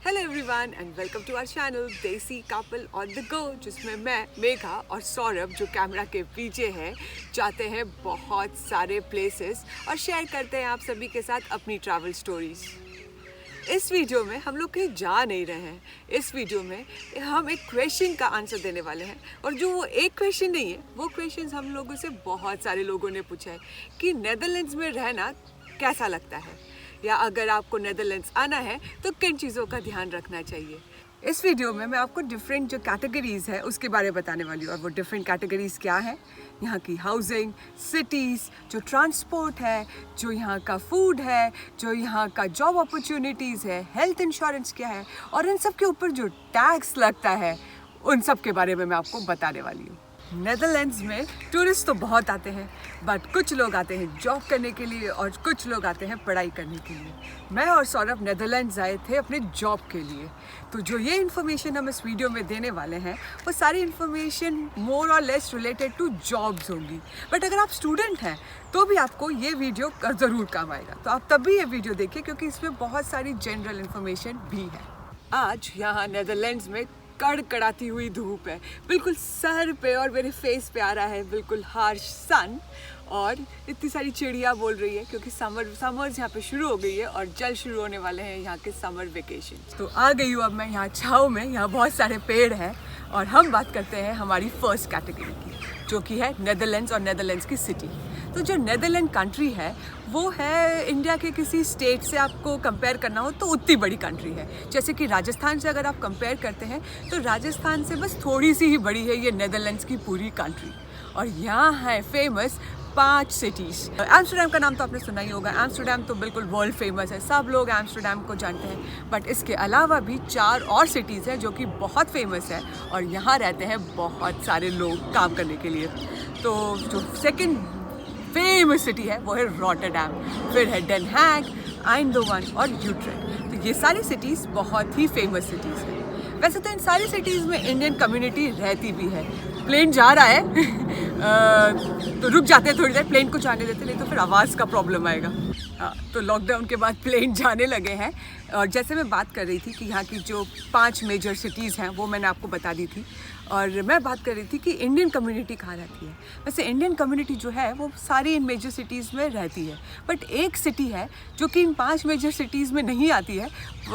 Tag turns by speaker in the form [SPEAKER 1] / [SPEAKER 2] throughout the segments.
[SPEAKER 1] Hello everyone and welcome to our channel देसी couple on the go, जिसमें मैं मेघा और सौरभ जो कैमरा के पीछे हैं जाते हैं बहुत सारे प्लेसेस और शेयर करते हैं आप सभी के साथ अपनी ट्रैवल स्टोरीज। इस वीडियो में हम लोग कहीं जा नहीं रहे हैं। इस वीडियो में हम एक क्वेश्चन का आंसर देने वाले हैं और जो वो एक क्वेश्चन नहीं है, वो क्वेश्चन हम लोगों से बहुत सारे लोगों ने पूछा है कि नेदरलैंड्स में रहना कैसा लगता है, या अगर आपको नेदरलैंड्स आना है तो किन चीज़ों का ध्यान रखना चाहिए। इस वीडियो में मैं आपको डिफरेंट जो कैटेगरीज है उसके बारे में बताने वाली हूँ। और वो डिफरेंट कैटेगरीज क्या है, यहाँ की हाउसिंग, सिटीज़, जो ट्रांसपोर्ट है, जो यहाँ का फूड है, जो यहाँ का जॉब अपॉर्चुनिटीज़ है, हेल्थ इंश्योरेंस क्या है, और इन सब के ऊपर जो टैक्स लगता है उन सब के बारे में मैं आपको बताने वाली हूँ। नेदरलैंड्स में टूरिस्ट तो बहुत आते हैं, बट कुछ लोग आते हैं जॉब करने के लिए और कुछ लोग आते हैं पढ़ाई करने के लिए। मैं और सौरभ नेदरलैंड्स आए थे अपने जॉब के लिए, तो जो ये इन्फॉर्मेशन हम इस वीडियो में देने वाले हैं वो सारी इन्फॉर्मेशन मोर और लेस रिलेटेड टू जॉब्स होंगी। बट अगर आप स्टूडेंट हैं तो भी आपको ये वीडियो ज़रूर काम आएगा, तो आप तभी ये वीडियो देखिए क्योंकि इसमें बहुत सारी जनरल इन्फॉर्मेशन भी है। आज यहाँ नेदरलैंड्स में कड़कड़ाती हुई धूप है, बिल्कुल सर पे और मेरे फेस पे आ रहा है बिल्कुल हार्श सन, और इतनी सारी चिड़िया बोल रही है क्योंकि समर्स यहाँ पे शुरू हो गई है और जल्द शुरू होने वाले हैं यहाँ के समर वेकेशन। तो आ गई हूँ अब मैं यहाँ छाँव में, यहाँ बहुत सारे पेड़ हैं और हम बात करते हैं हमारी फर्स्ट कैटेगरी की, जो कि है नेदरलैंड्स और नेदरलैंड्स की सिटी। तो जो नेदरलैंड कंट्री है वो है इंडिया के किसी स्टेट से आपको कंपेयर करना हो तो उतनी बड़ी कंट्री है। जैसे कि राजस्थान से अगर आप कंपेयर करते हैं तो राजस्थान से बस थोड़ी सी ही बड़ी है ये नेदरलैंड्स की पूरी कंट्री। और यहाँ है फेमस 5 सिटीज़। एम्स्टर्डम का नाम तो आपने सुना ही होगा। एम्स्टर्डम तो बिल्कुल वर्ल्ड फेमस है, सब लोग एम्स्टर्डम को जानते हैं। बट इसके अलावा भी 4 और सिटीज़ हैं जो कि बहुत फेमस है और यहाँ रहते हैं बहुत सारे लोग काम करने के लिए। तो जो सेकेंड फेमस सिटी है वो है रॉटरडैम, फिर है डेन हैग, आइंडोवन और यूट्रेक्ट। तो ये सारी सिटीज़ बहुत ही फेमस सिटीज़ हैं। वैसे तो इन सारी सिटीज़ में इंडियन कम्युनिटी रहती भी है। प्लेन जा रहा है तो रुक जाते हैं थोड़ी देर, प्लेन को जाने देते, नहीं तो फिर आवाज़ का प्रॉब्लम आएगा। हाँ, तो लॉकडाउन के बाद प्लेन जाने लगे हैं। और जैसे मैं बात कर रही थी कि यहाँ की जो 5 मेजर सिटीज़ हैं वो मैंने आपको बता दी थी, और मैं बात कर रही थी कि इंडियन कम्युनिटी कहाँ रहती है। वैसे इंडियन कम्युनिटी जो है वो सारी इन मेजर सिटीज़ में रहती है, बट एक सिटी है जो कि इन 5 मेजर सिटीज़ में नहीं आती है,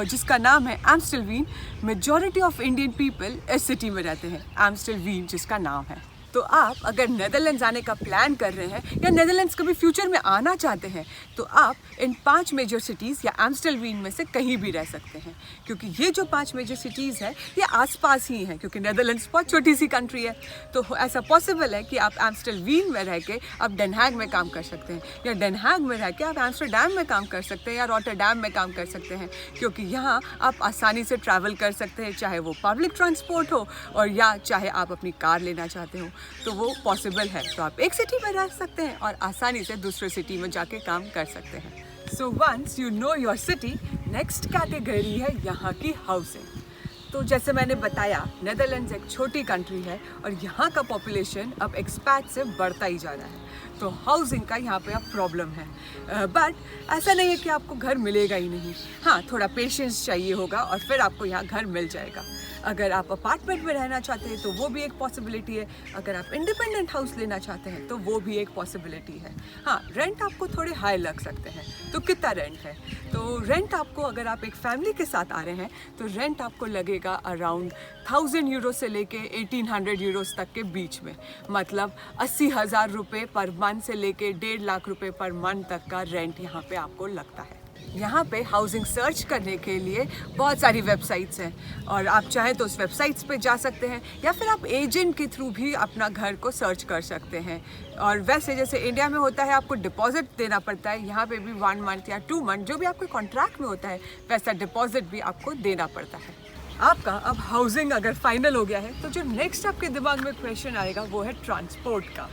[SPEAKER 1] जिसका नाम है एम्स्टलवीन। मेजॉरिटी ऑफ इंडियन पीपल इस सिटी में रहते हैं, एम्स्टलवीन जिसका नाम है। तो आप अगर नेदरलैंड्स आने का प्लान कर रहे हैं या नेदरलैंड्स कभी फ्यूचर में आना चाहते हैं तो आप इन 5 मेजर सिटीज़ या एम्स्टलवीन में से कहीं भी रह सकते हैं, क्योंकि ये जो 5 मेजर सिटीज़ हैं ये आसपास ही हैं, क्योंकि नेदरलैंड्स बहुत छोटी सी कंट्री है। तो ऐसा पॉसिबल है कि आप एम्स्टलवीन में रह के आप डेन हैग में काम कर सकते हैं, या डेन हैग में रह के आप एम्स्टरडैम में काम कर सकते हैं, या रॉटरडैम में काम कर सकते हैं, क्योंकि यहाँ आप आसानी से ट्रैवल कर सकते हैं, चाहे वो पब्लिक ट्रांसपोर्ट हो और या चाहे आप अपनी कार लेना चाहते हो, तो वो पॉसिबल है। तो आप एक सिटी में रह सकते हैं और आसानी से दूसरे सिटी में जाके काम कर सकते हैं। So once you know your city, next category है यहाँ की हाउसिंग। तो जैसे मैंने बताया, नेदरलैंड्स एक छोटी कंट्री है और यहाँ का पॉपुलेशन अब एक्सपैट से बढ़ता ही जा रहा है, तो हाउसिंग का यहाँ पे अब प्रॉब्लम है। बट ऐसा नहीं है कि आपको घर मिलेगा ही नहीं। हाँ, थोड़ा पेशेंस चाहिए होगा और फिर आपको यहाँ घर मिल जाएगा। अगर आप अपार्टमेंट में रहना चाहते हैं तो वो भी एक पॉसिबिलिटी है, अगर आप इंडिपेंडेंट हाउस लेना चाहते हैं तो वो भी एक पॉसिबिलिटी है। हाँ, रेंट आपको थोड़े हाई लग सकते हैं। तो कितना रेंट है? तो रेंट आपको, अगर आप एक फैमिली के साथ आ रहे हैं तो रेंट आपको लगेगा अराउंड 1000 यूरो से लेके 1800 यूरोस तक के बीच में, मतलब 80,000 रुपये पर मंथ से लेके 1.5 लाख रुपये पर मंथ तक का रेंट यहाँ पे आपको लगता है। यहाँ पे हाउसिंग सर्च करने के लिए बहुत सारी वेबसाइट्स हैं और आप चाहें तो उस वेबसाइट्स पे जा सकते हैं, या फिर आप एजेंट के थ्रू भी अपना घर को सर्च कर सकते हैं। और वैसे जैसे इंडिया में होता है आपको डिपॉजिट देना पड़ता है, यहाँ पे भी 1 मंथ या 2 मंथ जो भी आपके कॉन्ट्रैक्ट में होता है वैसा डिपॉजिट भी आपको देना पड़ता है। आपका अब हाउसिंग अगर फाइनल हो गया है तो जो नेक्स्ट आपके दिमाग में क्वेश्चन आएगा वो है ट्रांसपोर्ट का।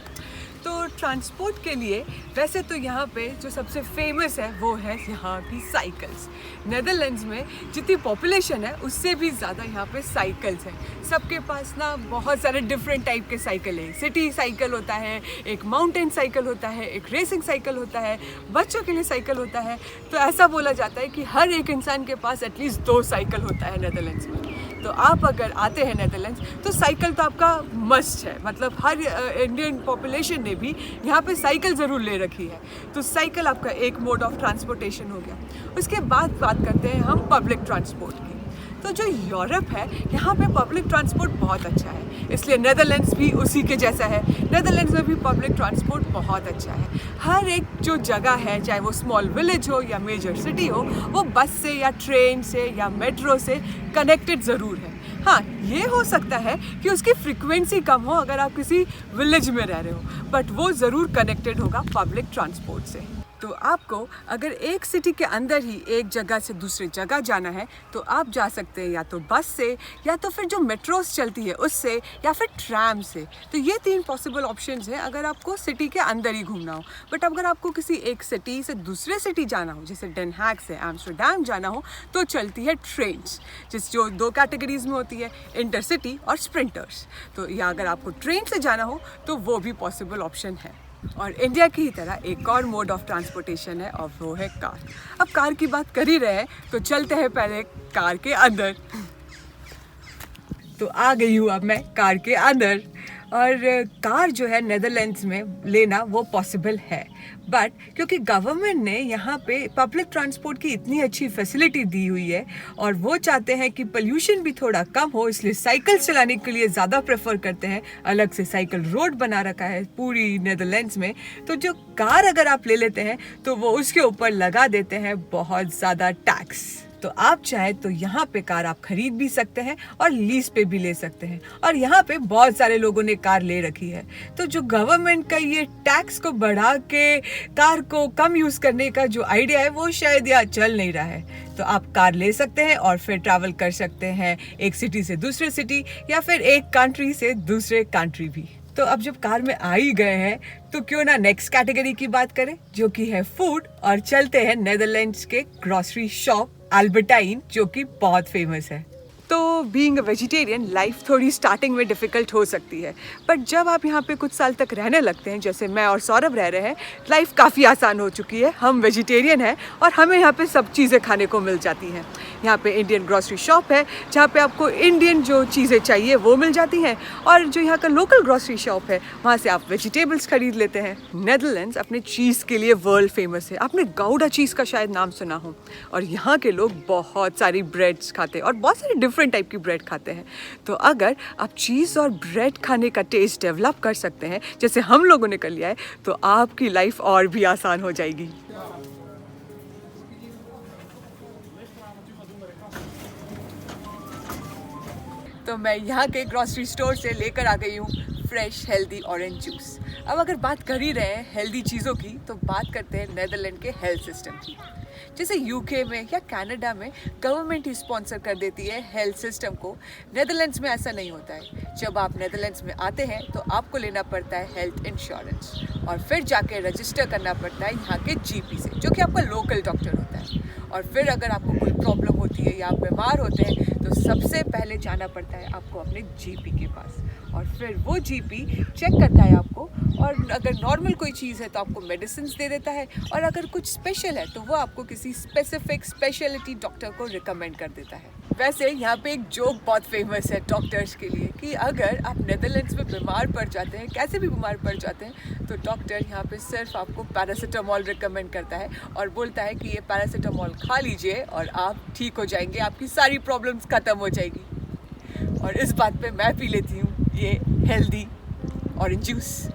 [SPEAKER 1] तो ट्रांसपोर्ट के लिए वैसे तो यहाँ पे जो सबसे फेमस है वो है यहाँ की साइकिल्स। नेदरलैंड्स में जितनी पॉपुलेशन है उससे भी ज़्यादा यहाँ पे साइकिल्स हैं। सबके पास ना बहुत सारे डिफरेंट टाइप के साइकिल हैं। सिटी साइकिल होता है, एक माउंटेन साइकिल होता है, एक रेसिंग साइकिल होता है, बच्चों के लिए साइकिल होता है। तो ऐसा बोला जाता है कि हर एक इंसान के पास एटलीस्ट 2 साइकिल होता है नेदरलैंड्स में। तो आप अगर आते हैं नेदरलैंड्स तो साइकिल तो आपका मस्ट है। मतलब हर इंडियन पॉपुलेशन ने भी यहाँ पे साइकिल ज़रूर ले रखी है। तो साइकिल आपका एक मोड ऑफ ट्रांसपोर्टेशन हो गया। उसके बाद बात करते हैं हम पब्लिक ट्रांसपोर्ट की। तो जो यूरोप है यहाँ पे पब्लिक ट्रांसपोर्ट बहुत अच्छा है, इसलिए नेदरलैंड्स भी उसी के जैसा है। नेदरलैंड्स में भी पब्लिक ट्रांसपोर्ट बहुत अच्छा है। हर एक जो जगह है, चाहे वो स्मॉल विलेज हो या मेजर सिटी हो, वो बस से या ट्रेन से या मेट्रो से कनेक्टेड ज़रूर है। हाँ, ये हो सकता है कि उसकी फ्रीक्वेंसी कम हो अगर आप किसी विलेज में रह रहे हो, बट वो ज़रूर कनेक्टेड होगा पब्लिक ट्रांसपोर्ट से। तो आपको अगर एक सिटी के अंदर ही एक जगह से दूसरी जगह जाना है तो आप जा सकते हैं या तो बस से, या तो फिर जो मेट्रोस चलती है उससे, या फिर ट्रैम से। तो ये 3 पॉसिबल ऑप्शंस हैं अगर आपको सिटी के अंदर ही घूमना हो। बट अगर आपको किसी एक सिटी से दूसरे सिटी जाना हो, जैसे डेन हैग से एम्स्टरडम जाना हो, तो चलती है ट्रेन्स, जो 2 कैटेगरीज में होती है, इंटरसिटी और स्प्रिंटर्स। तो या अगर आपको ट्रेन से जाना हो तो वो भी पॉसिबल ऑप्शन है। और इंडिया की ही तरह एक और मोड ऑफ ट्रांसपोर्टेशन है और वो है कार। अब कार की बात कर ही रहे हैं तो चलते हैं पहले कार के अंदर। तो आ गई हूँ अब मैं कार के अंदर। और कार जो है नेदरलैंड्स में लेना वो पॉसिबल है, बट क्योंकि गवर्नमेंट ने यहाँ पे पब्लिक ट्रांसपोर्ट की इतनी अच्छी फैसिलिटी दी हुई है और वो चाहते हैं कि पोल्यूशन भी थोड़ा कम हो, इसलिए साइकिल चलाने के लिए ज़्यादा प्रेफर करते हैं। अलग से साइकिल रोड बना रखा है पूरी नेदरलैंड्स में। तो जो कार अगर आप ले लेते हैं तो वो उसके ऊपर लगा देते हैं बहुत ज़्यादा टैक्स। तो आप चाहे तो यहाँ पे कार आप खरीद भी सकते हैं और लीज पे भी ले सकते हैं। और यहाँ पे बहुत सारे लोगों ने कार ले रखी है। तो जो गवर्नमेंट का ये टैक्स को बढ़ा के कार को कम यूज करने का जो आइडिया है वो शायद यहाँ चल नहीं रहा है। तो आप कार ले सकते हैं और फिर ट्रैवल कर सकते हैं एक सिटी से दूसरे सिटी, या फिर एक कंट्री से दूसरे कंट्री भी। तो अब जब कार में आ ही गए हैं तो क्यों ना नेक्स्ट कैटेगरी की बात करें, जो कि है फूड। और चलते हैं नेदरलैंड्स के ग्रोसरी शॉप अल्बर्टाइन, जो कि बहुत फेमस है। तो बीइंग अ वेजिटेरियन लाइफ थोड़ी स्टार्टिंग में डिफ़िकल्ट हो सकती है, बट जब आप यहाँ पे कुछ साल तक रहने लगते हैं, जैसे मैं और सौरभ रह रहे हैं, लाइफ काफ़ी आसान हो चुकी है। हम वेजिटेरियन हैं और हमें यहाँ पे सब चीज़ें खाने को मिल जाती हैं। यहाँ पे इंडियन ग्रोसरी शॉप है जहाँ पे आपको इंडियन जो चीज़ें चाहिए वो मिल जाती हैं, और जो यहाँ का लोकल ग्रोसरी शॉप है वहाँ से आप वेजिटेबल्स खरीद लेते हैं। नेदरलैंड्स अपने चीज़ के लिए वर्ल्ड फेमस है। आपने गाउडा चीज़ का शायद नाम सुना हो। और यहाँ के लोग बहुत सारी ब्रेड्स खाते हैं और बहुत सारे डिफरेंट टाइप की ब्रेड खाते हैं। तो अगर आप चीज़ और ब्रेड खाने का टेस्ट डेवलप कर सकते हैं, जैसे हम लोगों ने कर लिया है, तो आपकी लाइफ और भी आसान हो जाएगी। तो मैं यहाँ के ग्रोसरी स्टोर से लेकर आ गई हूँ फ्रेश हेल्दी ऑरेंज जूस। अब अगर बात कर ही रहे हैं हेल्दी चीज़ों की, तो बात करते हैं नेदरलैंड के हेल्थ सिस्टम की। जैसे यूके में या कनाडा में गवर्नमेंट ही स्पॉन्सर कर देती है हेल्थ सिस्टम को, नेदरलैंड्स में ऐसा नहीं होता है। जब आप नेदरलैंड्स में आते हैं तो आपको लेना पड़ता है हेल्थ इंश्योरेंस, और फिर जाके रजिस्टर करना पड़ता है यहाँ के जीपी से, जो कि आपका लोकल डॉक्टर होता है। और फिर अगर आपको कोई प्रॉब्लम होती है या आप बीमार होते हैं तो सबसे पहले जाना पड़ता है आपको अपने जीपी के पास, और फिर वो जीपी चेक करता है आपको, और अगर नॉर्मल कोई चीज़ है तो आपको मेडिसिन दे देता है, और अगर कुछ स्पेशल है तो वो आपको किसी स्पेसिफिक स्पेशलिटी डॉक्टर को रिकमेंड कर देता है। वैसे यहाँ पे एक जोक बहुत फेमस है डॉक्टर्स के लिए कि अगर आप नेदरलैंड्स में बीमार पड़ जाते हैं, कैसे भी बीमार पड़ जाते हैं, तो डॉक्टर यहाँ पे सिर्फ आपको पैरासीटामोल रिकमेंड करता है और बोलता है कि ये पैरासीटामोल खा लीजिए और आप ठीक हो जाएंगे, आपकी सारी प्रॉब्लम्स ख़त्म हो जाएगी। और इस बात पे मैं पी लेती हूँ ये हेल्दी ऑरेंज जूस।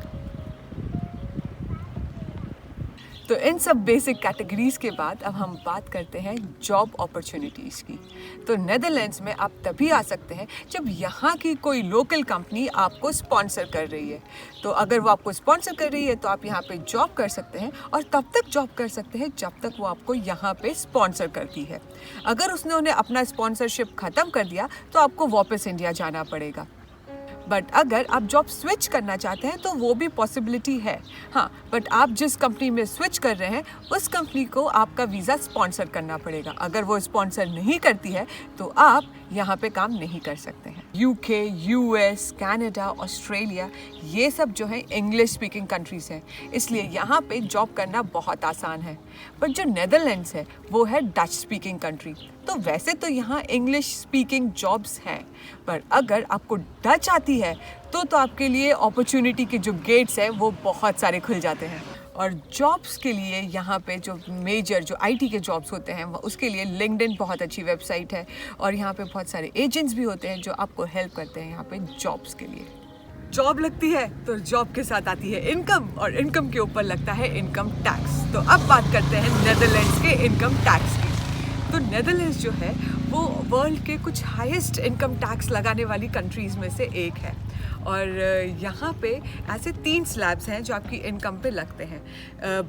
[SPEAKER 1] तो इन सब बेसिक कैटेगरीज के बाद अब हम बात करते हैं जॉब अपॉर्चुनिटीज़ की। तो नेदरलैंड्स में आप तभी आ सकते हैं जब यहाँ की कोई लोकल कंपनी आपको स्पॉन्सर कर रही है। तो अगर वो आपको स्पॉन्सर कर रही है तो आप यहाँ पे जॉब कर सकते हैं, और तब तक जॉब कर सकते हैं जब तक वो आपको यहाँ पे स्पॉन्सर करती है। अगर उसने अपना स्पॉन्सरशिप ख़त्म कर दिया तो आपको वापस इंडिया जाना पड़ेगा। बट अगर आप जॉब स्विच करना चाहते हैं तो वो भी पॉसिबिलिटी है। हाँ, बट आप जिस कंपनी में स्विच कर रहे हैं उस कंपनी को आपका वीज़ा स्पॉन्सर करना पड़ेगा। अगर वो स्पॉन्सर नहीं करती है तो आप यहाँ पे काम नहीं कर सकते हैं। UK, US, कनाडा, ऑस्ट्रेलिया, ये सब जो है इंग्लिश स्पीकिंग कंट्रीज हैं, इसलिए यहाँ पे जॉब करना बहुत आसान है। बट जो नेदरलैंड्स है वो है डच स्पीकिंग कंट्री। तो वैसे तो यहाँ इंग्लिश स्पीकिंग जॉब्स हैं, पर अगर आपको डच आती है तो आपके लिए अपॉर्चुनिटी के जो गेट्स हैं वो बहुत सारे खुल जाते हैं। और जॉब्स के लिए यहाँ पे जो मेजर जो IT के जॉब्स होते हैं उसके लिए लिंक्डइन बहुत अच्छी वेबसाइट है, और यहाँ पे बहुत सारे एजेंट्स भी होते हैं जो आपको हेल्प करते हैं यहाँ पे जॉब्स के लिए। जॉब लगती है तो जॉब के साथ आती है इनकम, और इनकम के ऊपर लगता है इनकम टैक्स। तो अब बात करते हैं नेदरलैंड्स के इनकम टैक्स की। तो नेदरलैंड्स जो है वो वर्ल्ड के कुछ हाईएस्ट इनकम टैक्स लगाने वाली कंट्रीज़ में से एक है, और यहाँ पे ऐसे 3 स्लैब्स हैं जो आपकी इनकम पे लगते हैं।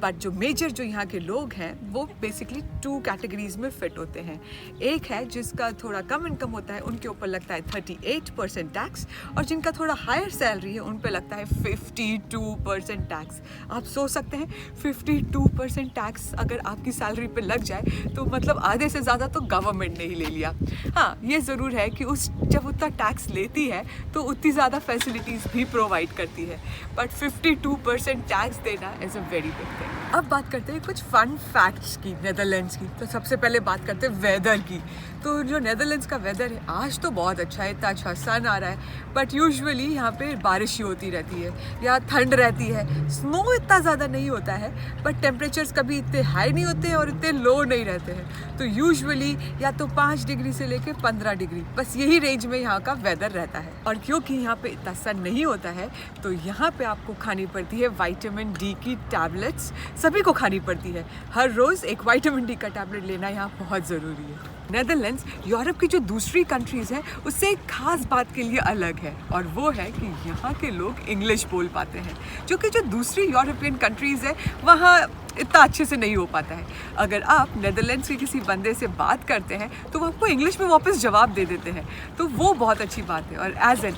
[SPEAKER 1] बट जो मेजर जो यहाँ के लोग हैं वो बेसिकली 2 कैटेगरीज में फिट होते हैं। एक है जिसका थोड़ा कम इनकम होता है, उनके ऊपर लगता है 38% टैक्स, और जिनका थोड़ा हायर सैलरी है उन पे लगता है 52% टैक्स। आप सोच सकते हैं 52% टैक्स अगर आपकी सैलरी पे लग जाए तो मतलब आधे से ज़्यादा तो गवर्नमेंट ने ही ले लिया। हाँ, ये ज़रूर है कि जब उतना टैक्स लेती है तो उतनी ज़्यादा फैसिलिटीज़ भी प्रोवाइड करती है, बट 52% टैक्स देना is a very big thing. अब बात करते हैं कुछ फन फैक्ट्स की नेदरलैंड्स की। तो सबसे पहले बात करते हैं वेदर की। तो जो नेदरलैंड्स का वेदर है आज तो बहुत अच्छा है, इतना अच्छा सन आ रहा है, बट यूजुअली यहाँ पे बारिश ही होती रहती है या ठंड रहती है। स्नो इतना ज़्यादा नहीं होता है, बट टेम्परेचर्स कभी इतने हाई नहीं होते और इतने लो नहीं रहते हैं। तो यूजुअली या तो 5 डिग्री से लेके 15 डिग्री, बस यही रेंज में यहाँ का वेदर रहता है। और क्योंकि यहाँ पे इतना सन नहीं होता है तो यहाँ पे आपको खानी पड़ती है विटामिन डी की टैबलेट्स। सभी को खानी पड़ती है, हर रोज़ एक विटामिन डी का टैबलेट लेना यहाँ बहुत ज़रूरी है। नेदरलैंड्स यूरोप की जो दूसरी कंट्रीज़ हैं उससे एक खास बात के लिए अलग है, और वो है कि यहाँ के लोग इंग्लिश बोल पाते हैं, जो कि जो दूसरी यूरोपियन कंट्रीज़ है वहाँ इतना अच्छे से नहीं हो पाता है। अगर आप नेदरलैंड्स के किसी बंदे से बात करते हैं तो वो आपको इंग्लिश में वापस जवाब दे देते हैं, तो वो बहुत अच्छी बात है, और एज एन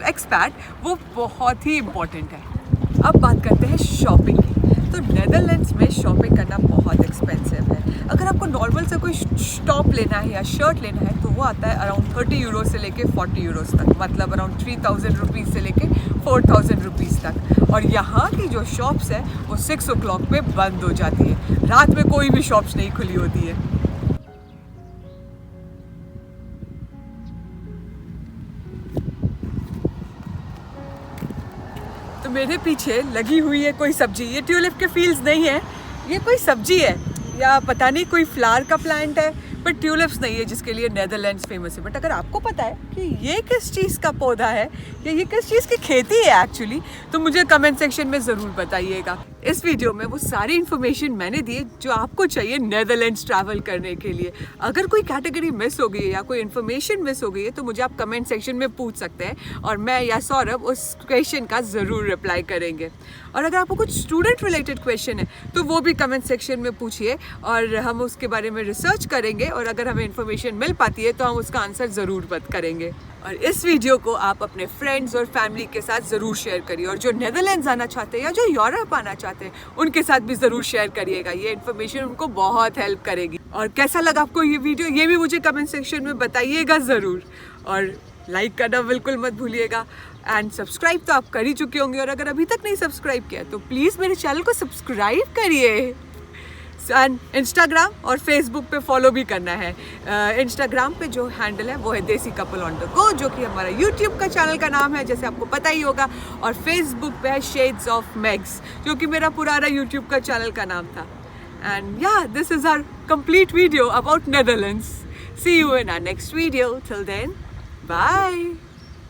[SPEAKER 1] एक्सपैट वो बहुत ही इम्पॉर्टेंट है। अब बात करते हैं शॉपिंग की। तो नेदरलैंड्स में शॉपिंग करना बहुत एक्सपेंसिव है। अगर आपको नॉर्मल से कोई टॉप लेना है या शर्ट लेना है तो वो आता है अराउंड 30 यूरो से लेके 40 यूरोस तक, मतलब अराउंड 3000 रुपीज़ से लेके 4000 रुपीज़ तक। और यहाँ की जो शॉप्स है वो 6 o'clock पे बंद हो जाती है, रात में कोई भी शॉप्स नहीं खुली होती है। तो मेरे पीछे लगी हुई है कोई सब्जी, ये ट्यूलिप के फील्ड्स नहीं है, ये कोई सब्जी है या पता नहीं कोई फ्लावर का प्लांट है, बट ट्यूलिप्स नहीं है जिसके लिए नेदरलैंड्स फेमस है। बट अगर आपको पता है कि ये किस चीज़ का पौधा है या ये किस चीज़ की खेती है एक्चुअली, तो मुझे कमेंट सेक्शन में ज़रूर बताइएगा। इस वीडियो में वो सारी इन्फॉर्मेशन मैंने दी जो आपको चाहिए नेदरलैंड्स ट्रैवल करने के लिए। अगर कोई कैटेगरी मिस हो गई है या कोई इन्फॉर्मेशन मिस हो गई है तो मुझे आप कमेंट सेक्शन में पूछ सकते हैं, और मैं या सौरभ उस क्वेश्चन का ज़रूर रिप्लाई करेंगे। और अगर आपको कुछ स्टूडेंट रिलेटेड क्वेश्चन है तो वो भी कमेंट सेक्शन में पूछिए, और हम उसके बारे में रिसर्च करेंगे, और अगर हमें इन्फॉर्मेशन मिल पाती है तो हम उसका आंसर ज़रूर करेंगे। और इस वीडियो को आप अपने फ्रेंड्स और फैमिली के साथ ज़रूर शेयर करिए, और जो नेदरलैंड्स आना चाहते हैं या जो यूरोप आना चाहते हैं उनके साथ भी ज़रूर शेयर करिएगा। ये इन्फॉर्मेशन उनको बहुत हेल्प करेगी। और कैसा लगा आपको ये वीडियो, ये भी मुझे कमेंट सेक्शन में बताइएगा ज़रूर, और लाइक करना बिल्कुल मत भूलिएगा। एंड सब्सक्राइब तो आप कर ही चुके होंगे, और अगर अभी तक नहीं सब्सक्राइब किया तो प्लीज़ मेरे चैनल को सब्सक्राइब करिए। एंड इंस्टाग्राम और फेसबुक पे फॉलो भी करना है। इंस्टाग्राम पे जो हैंडल है वो है देसी कपल ऑन द गो, जो कि हमारा यूट्यूब का चैनल का नाम है, जैसे आपको पता ही होगा। और फेसबुक पे है शेड्स ऑफ मेग्स, जो कि मेरा पुराना यूट्यूब का चैनल का नाम था। And yeah this is our complete video about Netherlands. See you in our next video. Till then, bye.